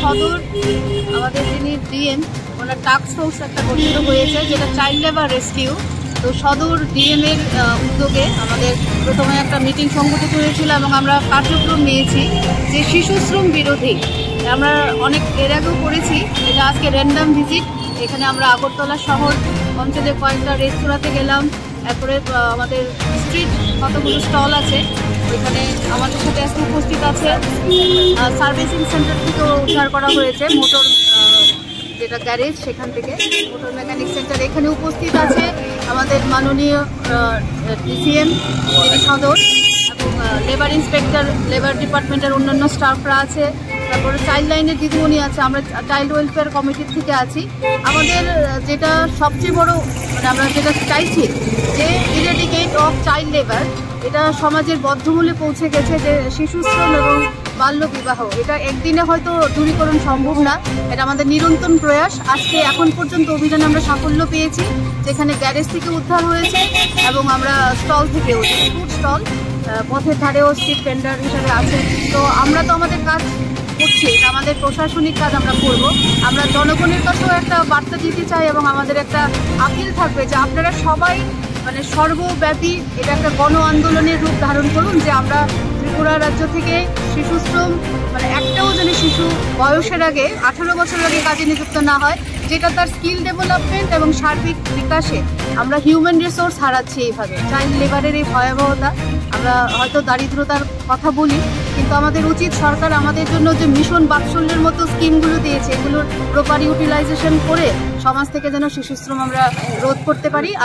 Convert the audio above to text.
সদর আমাদের যিনি ডিএম ওনার টাস্ক ফোর্স একটা গঠিত হয়েছে যেটা চাইল্ড লেবার রেস্কিউ। তো সদর ডিএম এর উদ্যোগে আমাদের প্রথমে একটা মিটিং সংগঠিত হয়েছিল এবং আমরা কার্যক্রম নিয়েছি যে শিশু শ্রম বিরোধী। আমরা অনেক এর আগেও করেছি, এটা আজকে র্যান্ডাম ভিজিট। এখানে আমরা আগরতলা শহর অঞ্চলে কয়েকটা রেস্তোরাঁতে গেলাম, তারপরে আমাদের স্ট্রিট কতগুলো স্টল আছে ওইখানে আমাদের সাথে আজকে উপস্থিত আছে। সার্ভিসিং সেন্টার থেকেও উদ্ধার করা হয়েছে মোটর যেটা গ্যারেজ, সেখান থেকে মোটর মেকানিক সেন্টার এখানে উপস্থিত আছে আমাদের মাননীয় ডিসিএম যিনি সদর এবং লেবার ইন্সপেক্টর, লেবার ডিপার্টমেন্টের অন্যান্য স্টাফরা আছে, তারপরে চাইল্ড লাইনের দিদিমণি আছে, আমরা চাইল্ড ওয়েলফেয়ার কমিটির থেকে আছি। আমাদের যেটা সবচেয়ে বড় মানে আমরা যেটা চাইছি যে ইরেডিকেট অফ চাইল্ড লেবার, এটা সমাজের বদ্ধমূলে পৌঁছে গেছে যে শিশু শ্রম এবং বাল্য বিবাহ এটা একদিনে হয়তো দূরীকরণ সম্ভব না, এটা আমাদের নিরন্তর প্রয়াস। আজকে এখন পর্যন্ত অভিযানে আমরা সাফল্য পেয়েছি, যেখানে গ্যারেজ থেকে উদ্ধার হয়েছে এবং আমরা স্টল থেকেও ফুড স্টল পথের ধারেও স্ট্রিট ভেন্ডার হিসাবে আছে। তো আমরা তো আমাদের কাজ করছি, এটা আমাদের প্রশাসনিক কাজ আমরা করব। আমরা জনগণের কাছেও একটা বার্তা দিতে চাই এবং আমাদের একটা আপিল থাকবে যে আপনারা সবাই মানে সর্বব্যাপী এটা একটা গণ আন্দোলনের রূপ ধারণ করুন যে আমরা ত্রিপুরা রাজ্য থেকে শিশু শ্রম মানে একটাও যেন শিশু বয়সের আগে 18 বছরের আগে কাজে নিযুক্ত না হয়, যেটা তার স্কিল ডেভেলপমেন্ট এবং সার্বিক বিকাশে আমরা হিউম্যান রিসোর্স হারাচ্ছি। এইভাবে চাইল্ড লেবারের এই ভয়াবহতা, আমরা হয়তো দারিদ্রতার কথা বলি কিন্তু আমাদের উচিত সরকার আমাদের জন্য যে মিশন বাৎসল্যের মতো স্কিমগুলো দিয়েছে এগুলোর প্রপার ইউটিলাইজেশন করে সমাজ থেকে যেন শিশু শ্রম আমরা রোধ করতে পারি।